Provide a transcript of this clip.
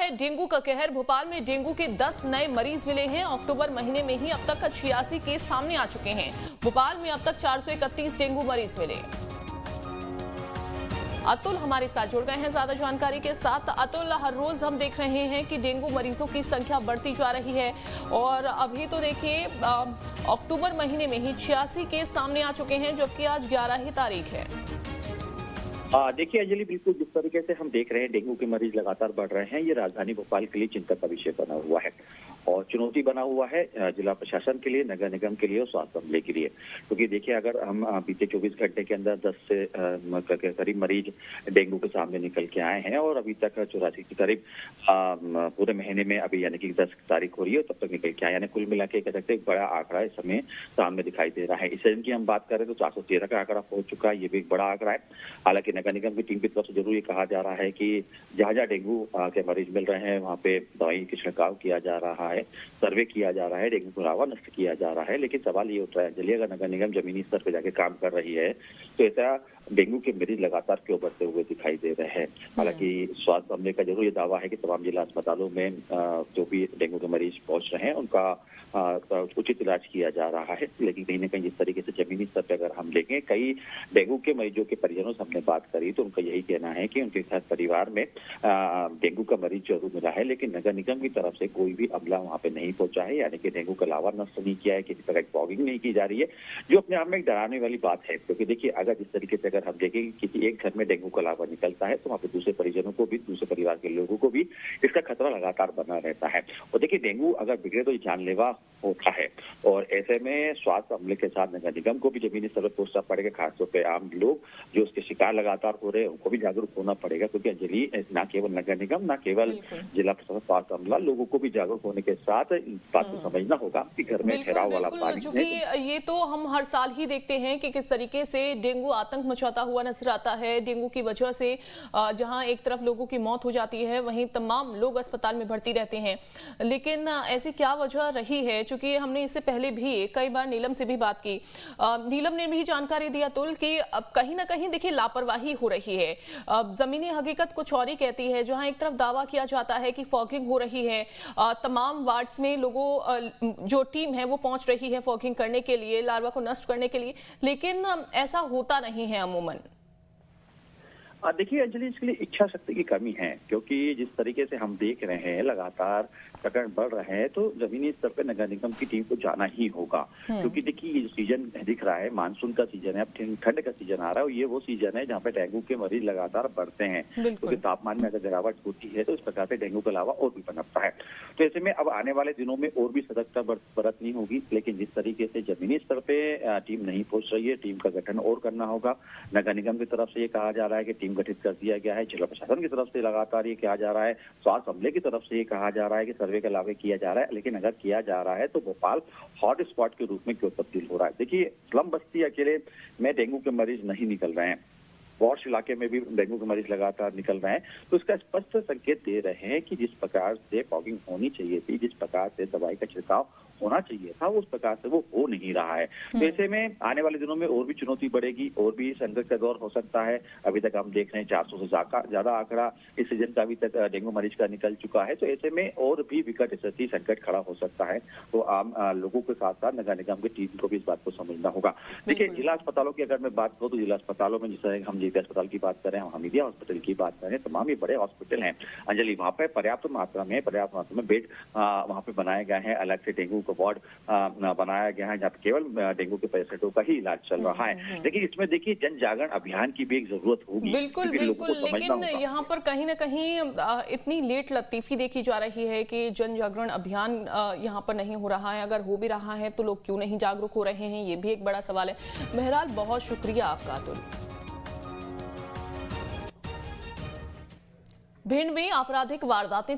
है डेंगू का कहर। भोपाल में डेंगू के 10 नए मरीज मिले हैं। अक्टूबर महीने में ही अब तक 86 केस सामने आ चुके हैं। भोपाल में अब तक 431 डेंगू मरीज मिले। अतुल हमारे साथ जुड़ गए हैं ज्यादा जानकारी के साथ। अतुल, हर रोज हम देख रहे हैं कि डेंगू मरीजों की संख्या बढ़ती जा रही है और अभी तो देखिए अक्टूबर महीने में ही 86 केस सामने आ चुके हैं, जबकि आज 11 ही तारीख है। देखिए अंजलि, बिल्कुल जिस तरीके से हम देख रहे हैं डेंगू के मरीज लगातार बढ़ रहे हैं, ये राजधानी भोपाल के लिए चिंता का विषय बना हुआ है और चुनौती बना हुआ है जिला प्रशासन के लिए, नगर निगम के लिए और स्वास्थ्य अमले के लिए। क्योंकि देखिए, अगर हम बीते 24 घंटे के अंदर 10 से करीब मरीज डेंगू के सामने निकल के आए हैं और अभी तक 84 के करीब पूरे महीने में अभी यानी कि 10 तारीख हो रही है तब तक निकल के आए, यानी कुल मिला के कह सकते एक बड़ा आंकड़ा इस समय सामने दिखाई दे रहा है। इस दिन की हम बात करें तो 413 का आंकड़ा पहुंच चुका है, ये भी एक बड़ा आंकड़ा है। हालांकि नगर निगम की टीम की तरफ से जरूर ये कहा जा रहा है कि जहाँ जहाँ डेंगू के मरीज मिल रहे हैं वहाँ पे दवाई का छिड़काव किया जा रहा है, सर्वे किया जा रहा है, डेंगू को लावा नष्ट किया जा रहा है। लेकिन सवाल ये उठ रहा है अंजलि, अगर नगर निगम जमीनी स्तर पर जाके काम कर रही है तो ऐसा डेंगू के मरीज लगातार क्यों बढ़ते हुए दिखाई दे रहे हैं। हालांकि स्वास्थ्य अमले का जरूर ये दावा है कि तमाम जिला अस्पतालों में जो भी डेंगू के मरीज पहुंच रहे हैं उनका उचित इलाज किया जा रहा है। लेकिन कहीं ना कहीं जिस तरीके से जमीनी स्तर पर अगर हम देखें, कई डेंगू के मरीजों के परिजनों से हमने बात करी तो उनका यही कहना है कि उनके साथ परिवार में डेंगू का मरीज जरूर मिला है, लेकिन नगर निगम की तरफ से कोई भी अमला वहाँ पे नहीं पहुंचा है, यानी कि डेंगू का लावा नष्ट नहीं किया है, किसी तरह की फॉगिंग नहीं की जा रही है, जो अपने आप में एक डराने वाली बात है। क्योंकि देखिए, अगर जिस तरीके से अगर हम देखें कि किसी एक घर में डेंगू का लावा निकलता है तो वहाँ पे दूसरे परिजनों को भी, दूसरे परिवार के लोगों को भी इसका खतरा लगातार बना रहता है। और देखिए, डेंगू अगर बिगड़े तो जानलेवा होता है और ऐसे में स्वास्थ्य अमले के साथ नगर निगम को भी जमीनी स्तर पर पहुंचना पड़ेगा। खासतौर पर आम लोग जो उसके शिकार लगातार हो रहे हैं उनको भी जागरूक होना पड़ेगा, क्योंकि अंजलि न केवल नगर निगम, न केवल जिला प्रशासन, स्वास्थ्य अमला, लोगों को भी जागरूक होने के साथ इस बात को समझना होगा कि घर में ठहराव वाला पानी क्योंकि ये तो हम हर साल ही देखते हैं कि किस तरीके से डेंगू आतंक मचाता हुआ नजर आता है। डेंगू की वजह से जहां एक तरफ लोगों की मौत हो जाती है, वहीं तमाम लोग अस्पताल में भर्ती रहते हैं। लेकिन ऐसी क्या वजह रही है? चूंकि हमने इससे पहले भी कई बार नीलम से भी बात की, नीलम ने भी जानकारी दिया तुल कि अब कहीं ना कहीं देखिए लापरवाही हो रही है। जमीनी हकीकत कुछ और ही कहती है। जहां एक तरफ दावा किया जाता है कि फॉगिंग हो रही है, तमाम वार्ड्स में लोगों जो टीम है वो पहुंच रही है फॉगिंग करने के लिए, लार्वा को नष्ट करने के लिए, लेकिन ऐसा होता नहीं है अमूमन। देखिए अंजलि, इसके लिए इच्छा शक्ति की कमी है, क्योंकि जिस तरीके से हम देख रहे हैं लगातार प्रकरण बढ़ रहे हैं तो जमीनी स्तर पर नगर निगम की टीम को जाना ही होगा। क्योंकि देखिए, ये सीजन दिख रहा है, मानसून का सीजन है, अब ठंड का सीजन आ रहा है और ये वो सीजन है जहाँ पे डेंगू के मरीज लगातार बढ़ते हैं। क्योंकि तापमान में अगर गिरावट होती है तो इस प्रकार से डेंगू के अलावा और भी पनपता है। तो ऐसे में अब आने वाले दिनों में और भी सतर्कता बरतनी होगी। लेकिन जिस तरीके से जमीनी स्तर पे टीम नहीं पहुंच रही है, टीम का गठन और करना होगा। नगर निगम की तरफ से ये कहा जा रहा है कि टीम गठित कर दिया गया है, जिला प्रशासन की तरफ से लगातार ये कहा जा रहा है, स्वास्थ्य अमले की तरफ से ये कहा जा रहा है कि सर्वे के अलावा किया जा रहा है। लेकिन अगर किया जा रहा है तो भोपाल हॉट स्पॉट के रूप में क्यों तब्दील हो रहा है? देखिए, स्लम बस्ती अकेले में डेंगू के मरीज नहीं निकल रहे हैं, वॉश इलाके में भी डेंगू के मरीज लगातार निकल रहे हैं। तो इसका स्पष्ट संकेत दे रहे हैं कि जिस प्रकार से फॉगिंग होनी चाहिए थी, जिस प्रकार से दवाई का छिड़काव होना चाहिए था, उस प्रकार से वो हो नहीं रहा है। तो ऐसे में आने वाले दिनों में और भी चुनौती बढ़ेगी, और भी संकट का दौर हो सकता है। अभी तक हम देख रहे हैं 400 से ज्यादा आंकड़ा इस सीजन का अभी तक डेंगू मरीज का निकल चुका है। तो ऐसे में और भी विकट स्थिति, संकट खड़ा हो सकता है। तो आम लोगों के साथ साथ नगर निगम की टीम को भी इस बात को समझना होगा। देखिए, जिला अस्पतालों की अगर मैं बात करूँ तो जिला अस्पतालों में, जिस तरह हम जेपी अस्पताल की बात करें, हम हमीदिया हॉस्पिटल की बात करें, तमाम ये बड़े हॉस्पिटल हैं अंजलि, वहाँ पे पर्याप्त मात्रा में बेड वहाँ पे बनाए गए हैं। अलग से डेंगू का वार्ड बनाया गया है जहाँ पे केवल डेंगू के पेशेंटों का ही इलाज चल रहा है। लेकिन इसमें देखिए, जन जागरण अभियान की भी एक जरूरत होगी। बिल्कुल बिल्कुल, लेकिन यहाँ पर कहीं ना कहीं इतनी लेट लतीफी देखी जा रही है कि जन जागरण अभियान यहाँ पर नहीं हो रहा है। अगर हो भी रहा है तो लोग क्यों नहीं जागरूक हो रहे हैं, ये भी एक बड़ा सवाल है। बहरहाल, बहुत शुक्रिया आपका अतुल। भिंड में आपराधिक वारदातें